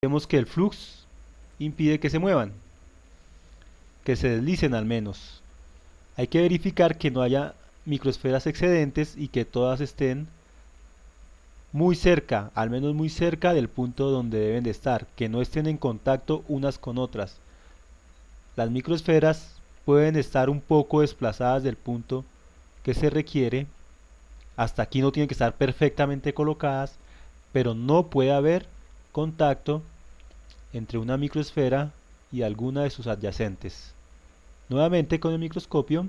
Vemos que el flux impide que se muevan, que se deslicen al menos. Hay que verificar que no haya microesferas excedentes y que todas estén muy cerca, al menos muy cerca del punto donde deben de estar, que no estén en contacto unas con otras. Las microesferas pueden estar un poco desplazadas del punto que se requiere. Hasta aquí no tienen que estar perfectamente colocadas, pero no puede haber contacto entre una microesfera y alguna de sus adyacentes. Nuevamente con el microscopio,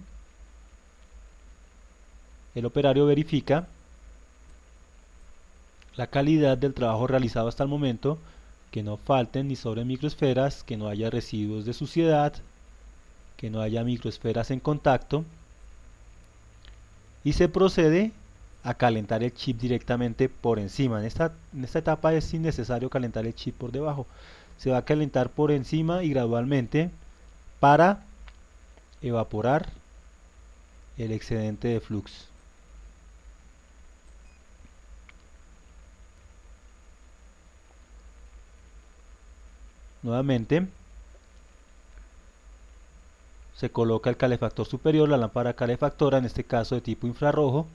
el operario verifica la calidad del trabajo realizado hasta el momento, que no falten ni sobren microesferas, que no haya residuos de suciedad, que no haya microesferas en contacto, y se procede a calentar el chip directamente por encima. En esta etapa es innecesario calentar el chip por debajo. Se va a calentar por encima y gradualmente para evaporar el excedente de flux. Nuevamente se coloca el calefactor superior, la lámpara calefactora, en este caso de tipo infrarrojo.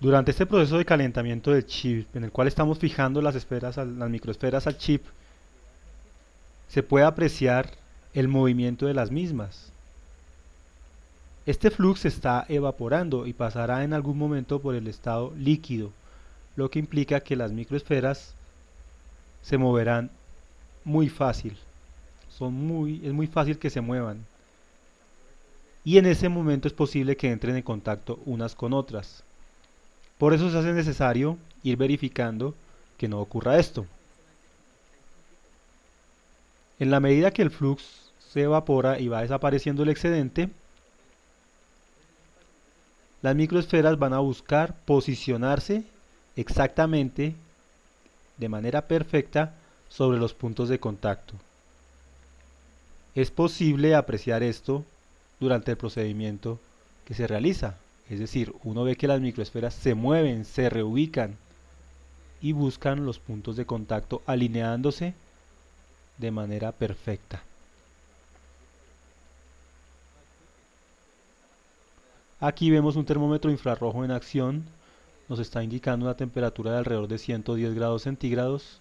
Durante este proceso de calentamiento del chip, en el cual estamos fijando las microesferas al chip, se puede apreciar el movimiento de las mismas. Este flux se está evaporando y pasará en algún momento por el estado líquido, lo que implica que las microesferas se moverán muy fácil. Es muy fácil que se muevan. Y en ese momento es posible que entren en contacto unas con otras. Por eso se hace necesario ir verificando que no ocurra esto. En la medida que el flux se evapora y va desapareciendo el excedente, las microesferas van a buscar posicionarse exactamente, de manera perfecta, sobre los puntos de contacto. Es posible apreciar esto durante el procedimiento que se realiza. Es decir, uno ve que las microesferas se mueven, se reubican y buscan los puntos de contacto alineándose de manera perfecta. Aquí vemos un termómetro infrarrojo en acción. Nos está indicando una temperatura de alrededor de 110 grados centígrados.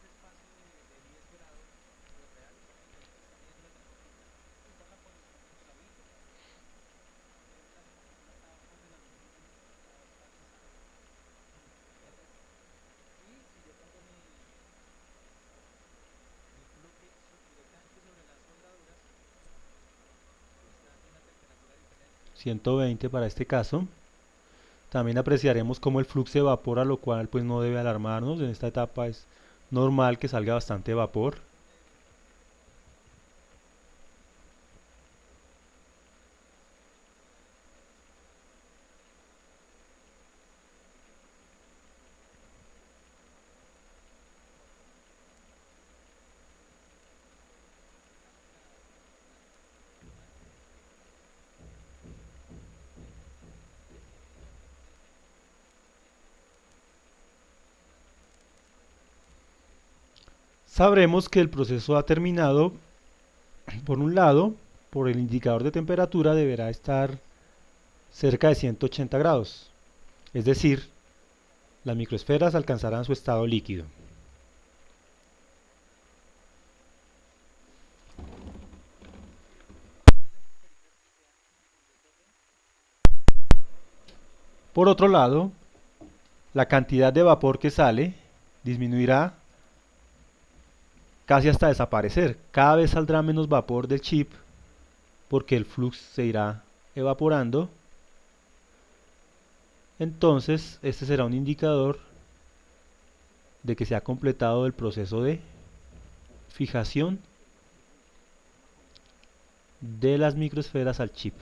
(120 para este caso). También apreciaremos cómo el flujo se evapora, lo cual pues no debe alarmarnos. En esta etapa es normal que salga bastante vapor. Sabremos que el proceso ha terminado. Por un lado, por el indicador de temperatura deberá estar cerca de 180 grados, es decir, las microesferas alcanzarán su estado líquido. Por otro lado, la cantidad de vapor que sale disminuirá casi hasta desaparecer. Cada vez saldrá menos vapor del chip porque el flux se irá evaporando Entonces este será un indicador de que se ha completado el proceso de fijación de las microesferas al chip.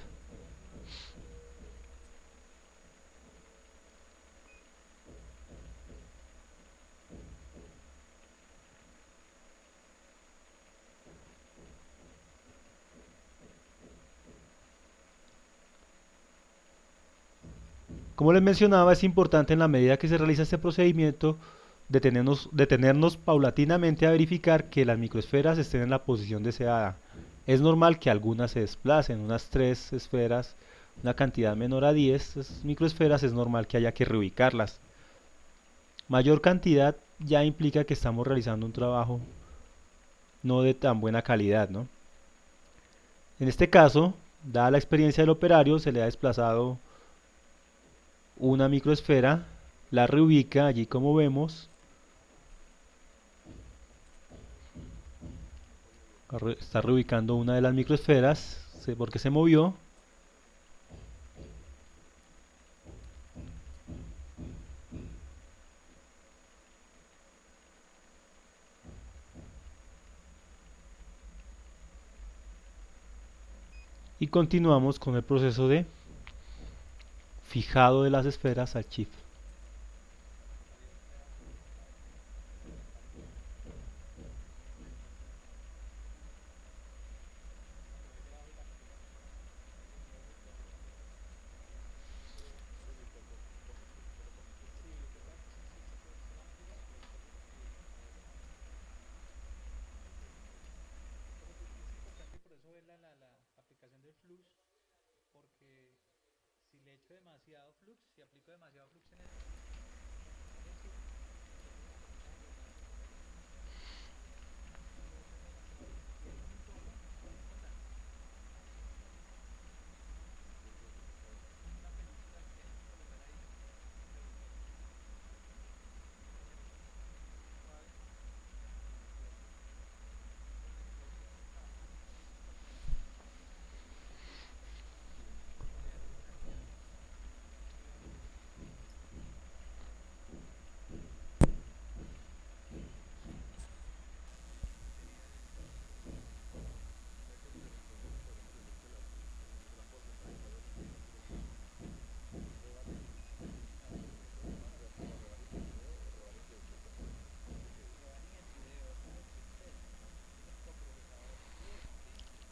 Como les mencionaba, es importante en la medida que se realiza este procedimiento detenernos paulatinamente a verificar que las microesferas estén en la posición deseada. Es normal que algunas se desplacen, unas 3 esferas, una cantidad menor a 10 microesferas, es normal que haya que reubicarlas. Mayor cantidad ya implica que estamos realizando un trabajo no de tan buena calidad, ¿no? En este caso, dada la experiencia del operario, se le ha desplazado una microesfera, la reubica allí como vemos, está reubicando una de las microesferas porque se movió, y continuamos con el proceso de fijado de las esferas al chip.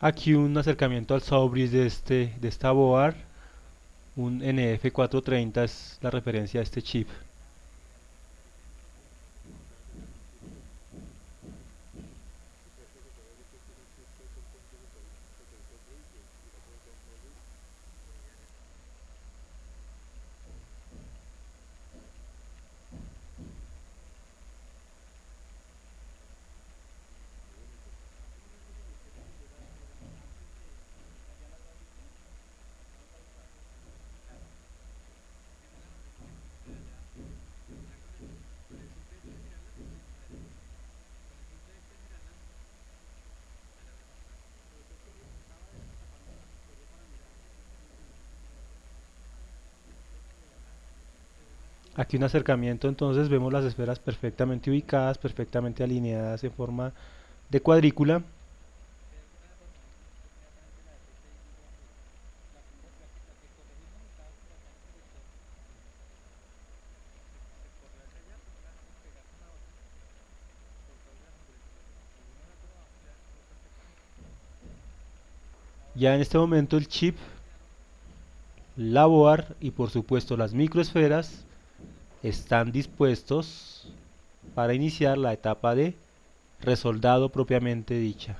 Aquí un acercamiento al Sawbridge de esta board, un NF430 es la referencia a este chip. Aquí un acercamiento, entonces vemos las esferas perfectamente ubicadas, perfectamente alineadas en forma de cuadrícula. Ya en este momento el chip, la board y por supuesto las microesferas están dispuestos para iniciar la etapa de resoldado propiamente dicha.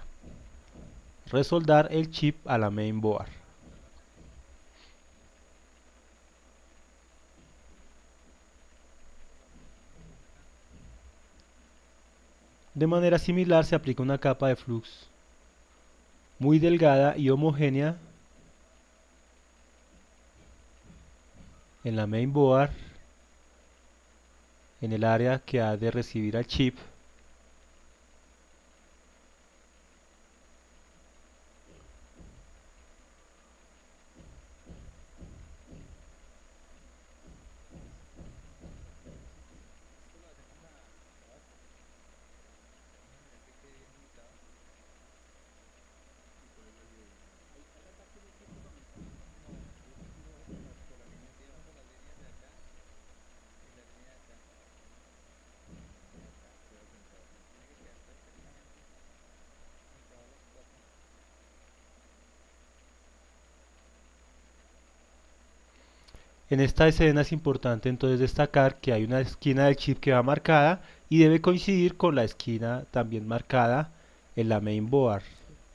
Resoldar el chip a la mainboard. De manera similar se aplica una capa de flux muy delgada y homogénea en la mainboard, en el área que ha de recibir al chip. En esta escena es importante entonces destacar que hay una esquina del chip que va marcada y debe coincidir con la esquina también marcada en la mainboard.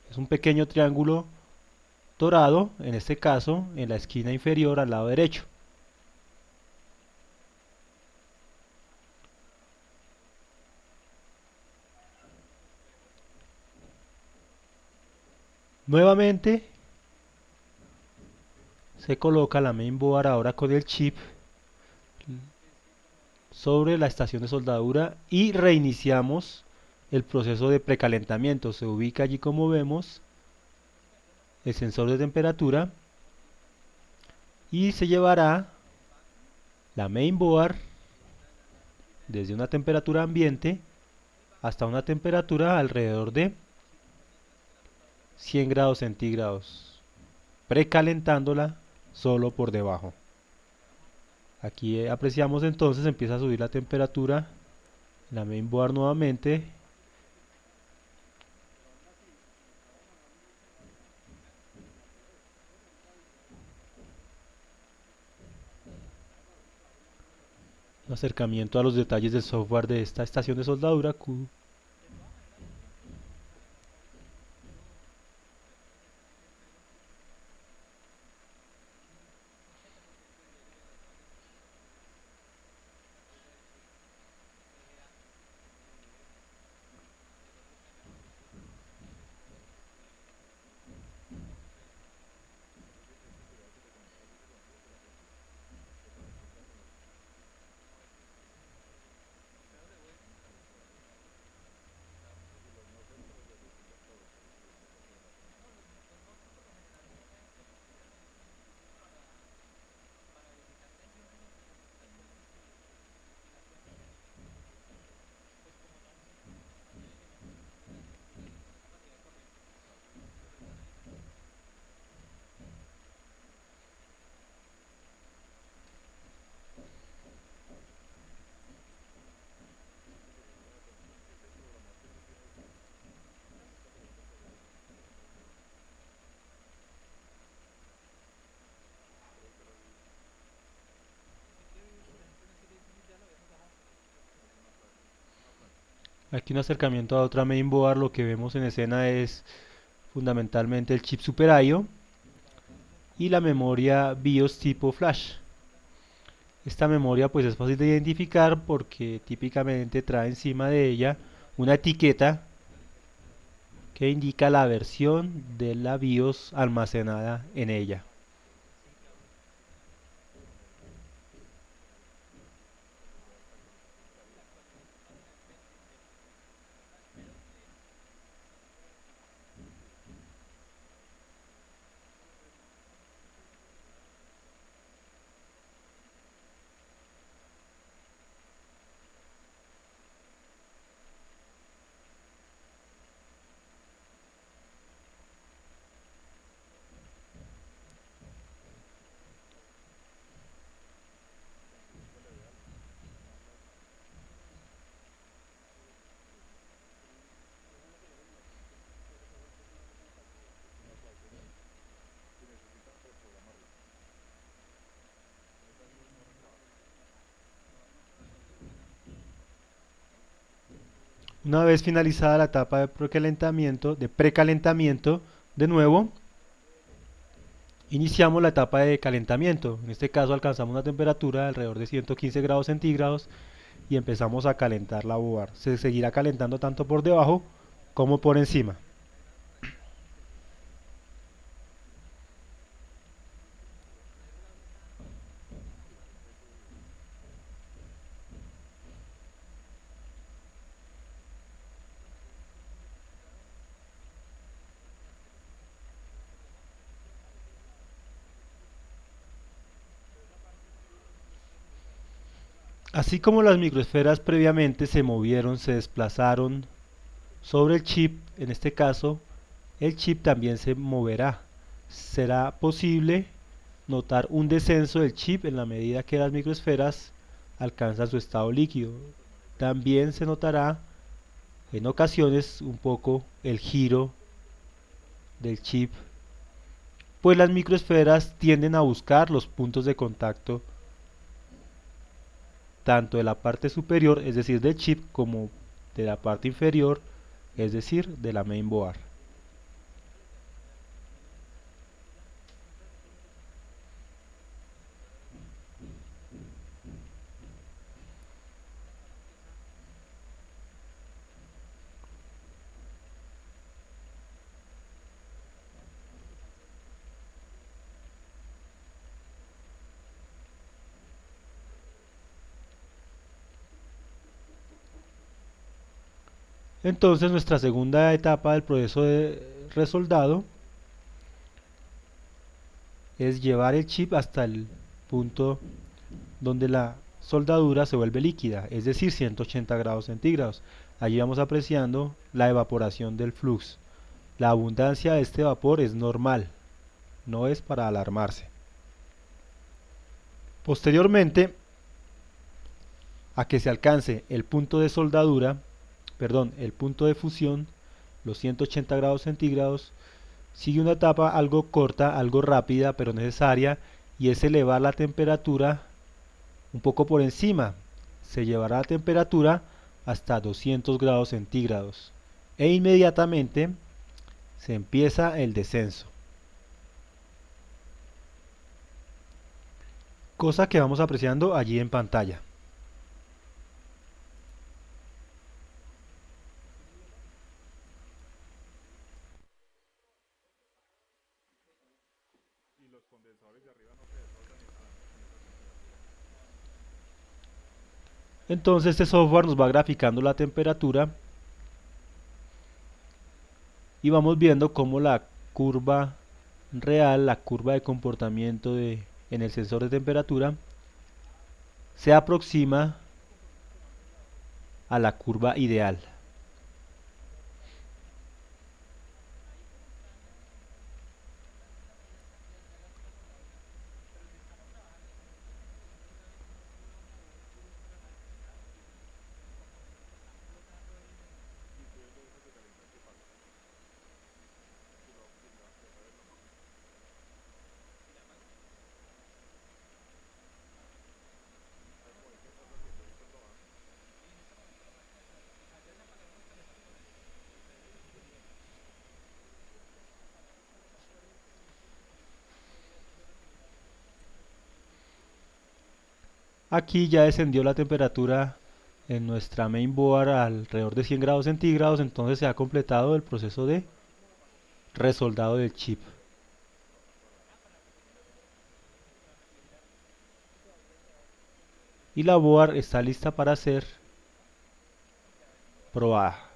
Es un pequeño triángulo dorado, en este caso en la esquina inferior al lado derecho. Nuevamente se coloca la mainboard ahora con el chip sobre la estación de soldadura y reiniciamos el proceso de precalentamiento. Se ubica allí, como vemos, el sensor de temperatura y se llevará la mainboard desde una temperatura ambiente hasta una temperatura alrededor de 100 grados centígrados, precalentándola solo por debajo. Aquí apreciamos entonces empieza a subir la temperatura en la mainboard nuevamente. Un acercamiento a los detalles del software de esta estación de soldadura. Aquí un acercamiento a otra mainboard. Lo que vemos en escena es fundamentalmente el chip Super I/O y la memoria BIOS tipo flash. Esta memoria pues es fácil de identificar porque típicamente trae encima de ella una etiqueta que indica la versión de la BIOS almacenada en ella. Una vez finalizada la etapa de precalentamiento, de nuevo iniciamos la etapa de calentamiento. En este caso alcanzamos una temperatura de alrededor de 115 grados centígrados y empezamos a calentar la board. Se seguirá calentando tanto por debajo como por encima. Así como las microesferas previamente se movieron, se desplazaron sobre el chip, en este caso el chip también se moverá. Será posible notar un descenso del chip en la medida que las microesferas alcanzan su estado líquido. También se notará en ocasiones un poco el giro del chip pues las microesferas tienden a buscar los puntos de contacto tanto de la parte superior, es decir, del chip, como de la parte inferior, es decir, de la mainboard. Entonces nuestra segunda etapa del proceso de resoldado es llevar el chip hasta el punto donde la soldadura se vuelve líquida, es decir, 180 grados centígrados. Allí vamos apreciando la evaporación del flux. La abundancia de este vapor es normal, no es para alarmarse. Posteriormente a que se alcance el punto de soldadura, perdón, el punto de fusión, los 180 grados centígrados, sigue una etapa algo corta, algo rápida, pero necesaria, y es elevar la temperatura un poco por encima. Se llevará la temperatura hasta 200 grados centígrados e inmediatamente se empieza el descenso. Cosa que vamos apreciando allí en pantalla. Entonces este software nos va graficando la temperatura y vamos viendo cómo la curva real, la curva de comportamiento en el sensor de temperatura, se aproxima a la curva ideal. Aquí ya descendió la temperatura en nuestra mainboard alrededor de 100 grados centígrados, entonces se ha completado el proceso de resoldado del chip. Y la board está lista para ser probada.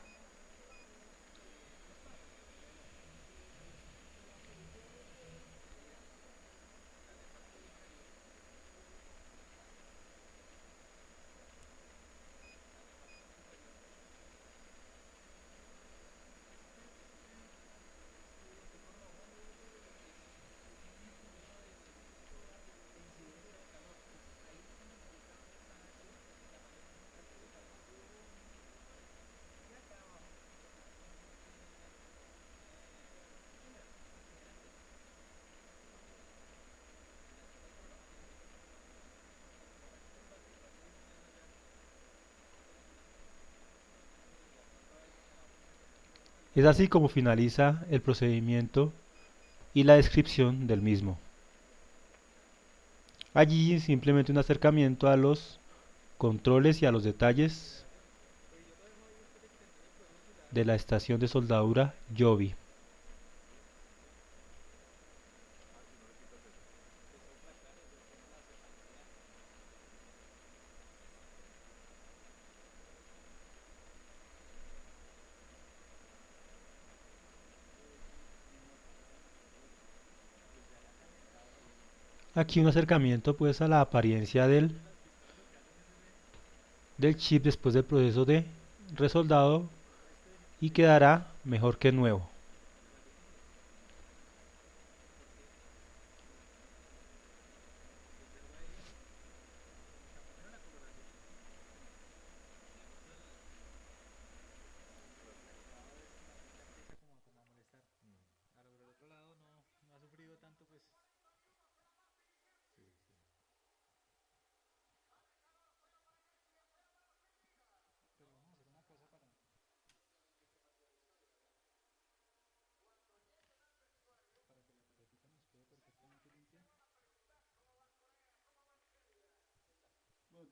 Es así como finaliza el procedimiento y la descripción del mismo. Allí simplemente un acercamiento a los controles y a los detalles de la estación de soldadura Joby. Aquí un acercamiento pues a la apariencia del chip después del proceso de resoldado y quedará mejor que nuevo.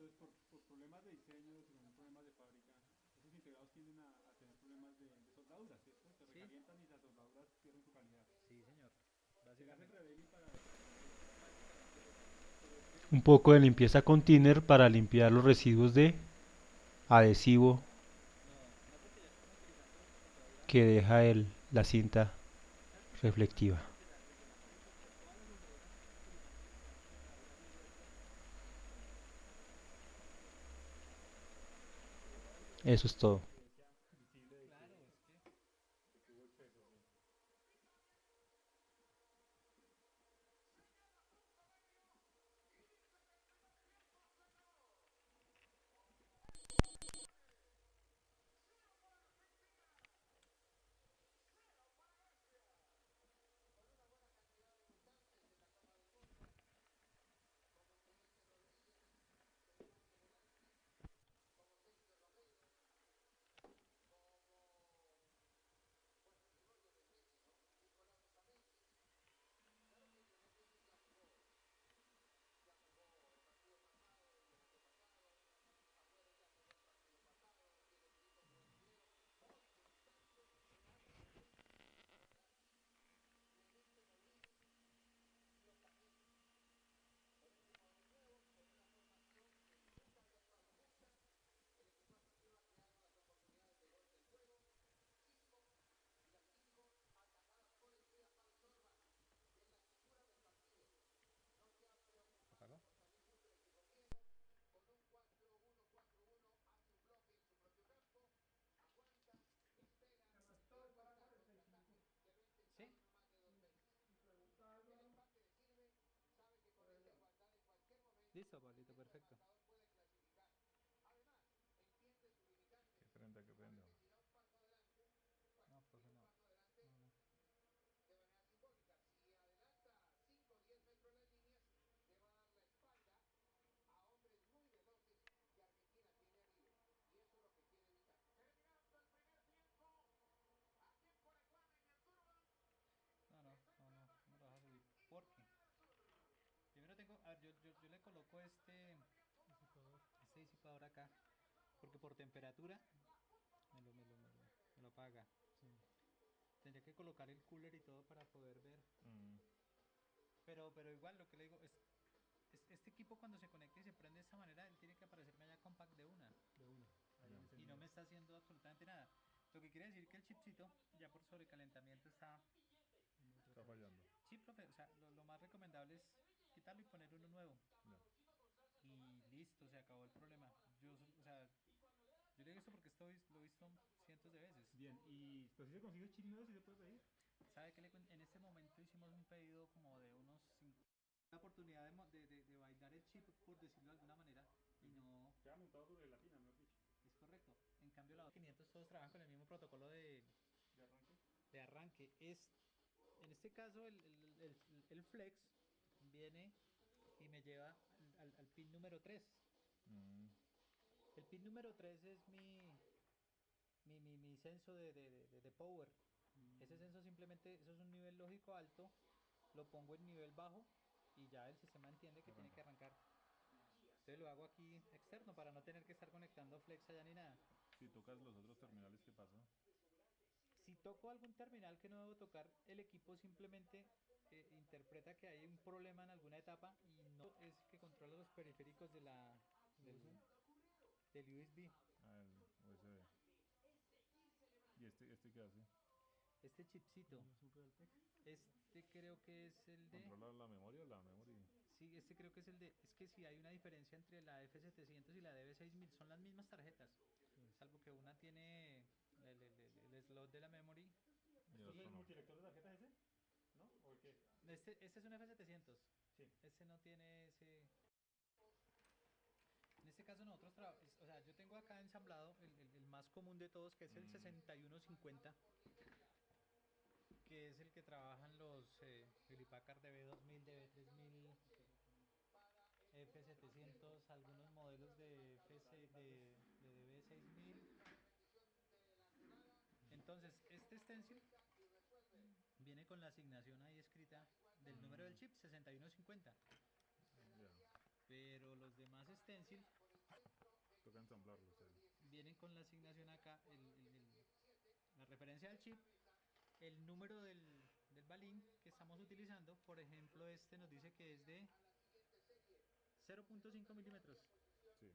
entonces por problemas de diseño, si son problemas de fábrica, esos integrados tienden a tener problemas de soldadura, ¿cierto? Se Sí, recalientan y las soldaduras pierden su calidad. sí, señor. Se le hace el Básicamente. reveling para que no se pierda. Pero es que, Un poco de limpieza con thinner para limpiar los residuos de adhesivo No, no porque ya están utilizando soldadura que de deja alta. la cinta ¿Sabes qué es lo más reflectiva. importante? Desde la fábrica, o sea, todas las soldaduras que están utilizando son soldaduras gruesas Eso es todo. evidencia visible Claro, es que de que hubo exceso, sí. ¿apagó? Sí. Y pregunta algo, ¿no? Listo, Pablito, perfecto. ¿Qué prenda, qué prenda? No, profe, no. No, no. No, no, no, no, no me lo vas a subir. ¿Por qué? Primero tengo, a ver, yo le coloco Disipador. este disipador acá, porque por temperatura me lo apaga. Sí. Tendría que colocar el cooler y todo para poder ver. Mm, Pero igual lo que le digo es este equipo cuando se conecte y se prende de esta manera, él tiene que aparecerme allá compact de una. de una, ahí Y no encendido. me está haciendo absolutamente nada. Lo que quiere decir que el chipcito, ya por sobrecalentamiento, está. Está fallando. Sí, profe, o sea, lo más recomendable es quitarlo y poner uno nuevo. Ya. Y listo, se acabó el problema. O sea, yo le digo esto porque lo he visto cientos de veces. Bien, y pues si se consigue chip nuevo, si se puede pedir. ¿Sabe qué? En este momento hicimos un pedido como de unos 5. La oportunidad de bailar el chip, por decirlo de alguna manera, y Ujú. no. Ya montado sobre la tina, mejor dicho. Es correcto. En cambio, la 500 todos trabajan con el mismo protocolo De arranque. de arranque. En este caso, el Flex viene y me lleva al pin número 3. Mm, El pin número 3 es mi censo de power. Ese mm, censo simplemente, eso es un nivel lógico alto, lo pongo en nivel bajo y ya el sistema entiende que tiene arranca. que arrancar. Entonces lo hago aquí externo para no tener que estar conectando flex allá ni nada. Si tocas los otros terminales, ¿qué pasa? Si toco algún terminal que no debo tocar, el equipo simplemente interpreta que hay un problema en alguna etapa y no es que controla los periféricos USB. del USB. Ah, el USB. ¿Y este qué hace? Este chipcito, No es un Realtek. este creo que es el de. ¿Controla la memoria o la memoria? Sí, este creo que es el de. Es que si hay una diferencia entre la F700 y la DB6000, son las mismas tarjetas, Sí. salvo que una tiene el slot de la memory. Y el Y otro no. multilector de tarjetas ese? ¿No? ¿O el qué? este es un F700. Sí. Este no tiene ese. En este caso nosotros trabajamos, o sea, yo tengo acá ensamblado el más común de todos, que es el Mm, 6150, que es el que trabajan los Hewlett Packard DB2000, DB3000, F700, algunos modelos de, de DB6000. Entonces, este stencil viene con la asignación ahí escrita del número del mm, chip 6150, ya. pero los demás stencil ensamblarlo, o sea, vienen con la asignación acá, la referencia del chip, el número del balín que estamos utilizando. Por ejemplo, este nos dice que es de 0.5 milímetros, sí,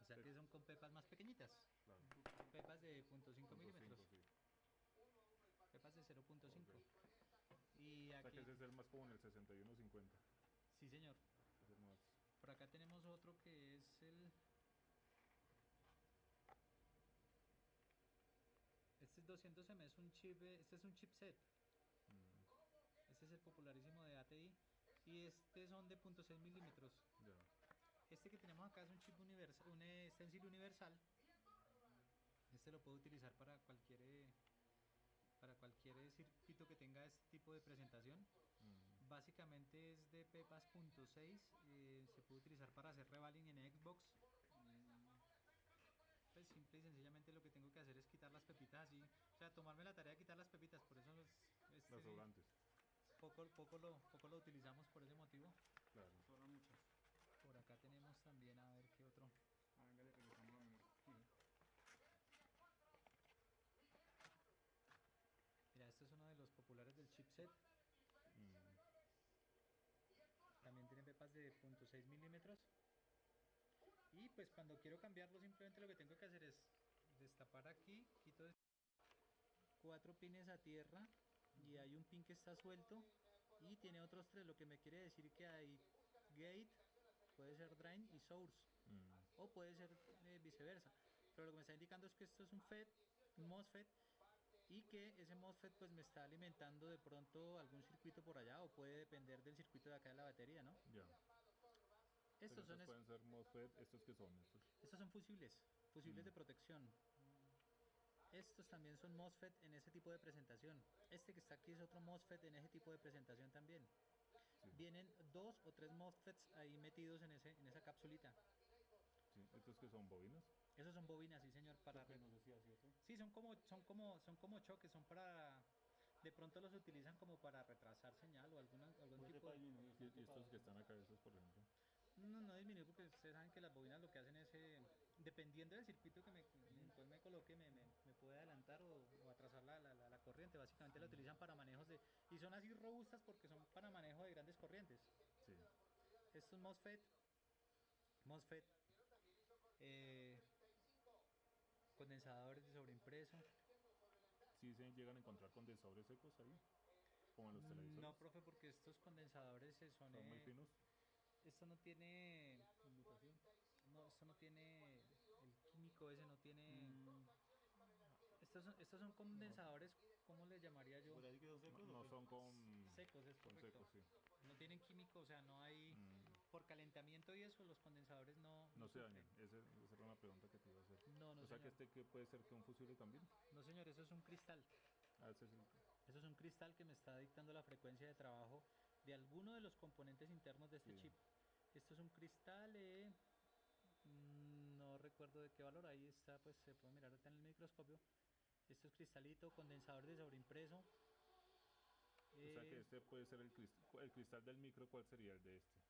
o sea que son con pepas más pequeñitas, claro. pepas de 0.5 Punto milímetros, cinco, sí. pepas de 0.5. Ok. Y O sea que aquí, ese es el más común, el 6150. sí señor, Es el más. por acá tenemos otro que es este es 200M, es un chip, este es un chipset. Este es el popularísimo de ATI. Y este son de 0.6 milímetros. Ya. Este que tenemos acá es un chip universal, un stencil universal. Este lo puedo utilizar para cualquier circuito que tenga este tipo de presentación. Básicamente es de pepas .6. Se puede utilizar para hacer revaling en Xbox. Pues simple y sencillamente lo que tengo que hacer es quitar las pepitas así. O sea, tomarme la tarea de quitar las pepitas. Por eso Las sobrantes. poco lo utilizamos por ese motivo. Claro. Sobran muchas. Por acá tenemos también, a ver qué otro. Ah, venga, le regresamos la memoria. Sí. Mira, este es uno de los populares del chipset. También tiene pepas de 0.6 milímetros. Y pues cuando quiero cambiarlo, simplemente lo que tengo que hacer es destapar aquí, quito 4 pines a tierra y hay un pin que está suelto y tiene otros 3, lo que me quiere decir que hay gate, puede ser drain y source, o puede ser viceversa, pero lo que me está indicando es que esto es un FET, un MOSFET, y que ese MOSFET pues me está alimentando de pronto algún circuito por allá, o puede depender del circuito de acá de la batería, ¿no? Ya. Pero Estos son, pueden ser MOSFET, ¿estos que son? estos son fusibles de protección. Estos también son MOSFET en ese tipo de presentación. Este que está aquí es otro MOSFET en ese tipo de presentación también. Sí. Vienen 2 o 3 MOSFETs ahí metidos en esa capsulita. Sí. ¿Estos que son bobinas? Esos son bobinas, sí señor, para Choques, nos decía, ¿cierto? sí, son como choques, son para, de pronto los utilizan como para retrasar señal o algún Puede ser tipo para de... disminuir. ¿Y ¿cierto? estos Para- que están acá, estos por ejemplo? No disminuye porque ustedes saben que las bobinas lo que hacen es, dependiendo del circuito en el cual me coloque, me puede adelantar o atrasar la corriente. Básicamente la utilizan para manejos de... Y son así robustas porque son para manejo de grandes corrientes. Sí. Estos MOSFET, eh, condensadores de sobreimpreso. ¿Sí se llegan a encontrar condensadores secos ahí? Como en los televisores. No, profe, porque estos condensadores son... Son muy finos. Esto no tiene conmutación. No, esto no tiene el químico ese, no tiene. Estos son condensadores, ¿cómo le llamaría yo? ¿Podría decir que son secos No o qué? son con... Secos, es Con correcto. secos, sí. No tienen químico, o sea, no hay. Por calentamiento y eso, los condensadores no No se sufren. dañan. Esa era una pregunta que te iba a hacer. No, O sea que señor. que puede ser que un fusible también. No, señor, eso es un cristal. Ah, ese es el... Eso es un cristal que me está dictando la frecuencia de trabajo de alguno de los componentes internos de este Sí. chip. Esto es un cristal, no recuerdo de qué valor, ahí está, pues se puede mirar ahorita en el microscopio. Esto es cristalito, condensador de sobreimpreso. O sea que este puede ser el cristal del micro. ¿Cuál sería el de este?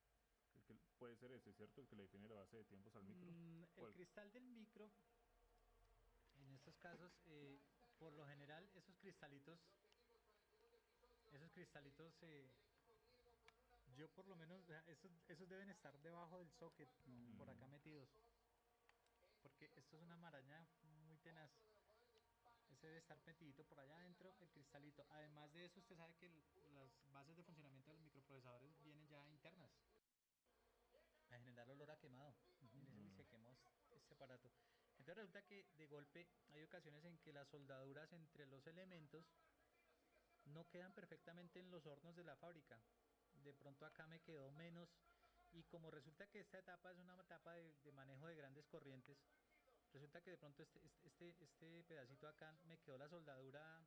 Puede ser este, ¿cierto? El que le define la base de tiempos al micro. El cristal del micro, en estos casos, por lo general, esos cristalitos, yo por lo menos, o sea, esos deben estar debajo del socket, por acá metidos. Porque esto es una maraña muy tenaz. Ese debe estar metidito por allá adentro, el cristalito. Además de eso, usted sabe que las bases de funcionamiento de los microprocesadores vienen ya internas a generar olor a quemado. Mire, uy, se quemó este aparato. Entonces resulta que de golpe hay ocasiones en que las soldaduras entre los elementos no quedan perfectamente en los hornos de la fábrica. De pronto acá me quedó menos, y como resulta que esta etapa es una etapa de manejo de grandes corrientes, resulta que de pronto este pedacito acá me quedó la soldadura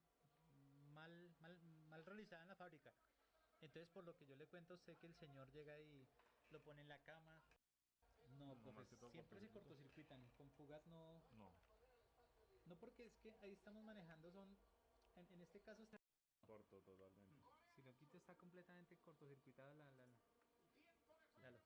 mal realizada en la fábrica. Entonces, por lo que yo le cuento a usted, que el señor llega y lo pone en la cama. No, No, profe, más que todo siempre se cortocircuito. cortocircuitan. Con fugas no. No. No, porque es que ahí estamos manejando, en este caso, Corto totalmente. si lo quito está completamente cortocircuitada la. Véalo.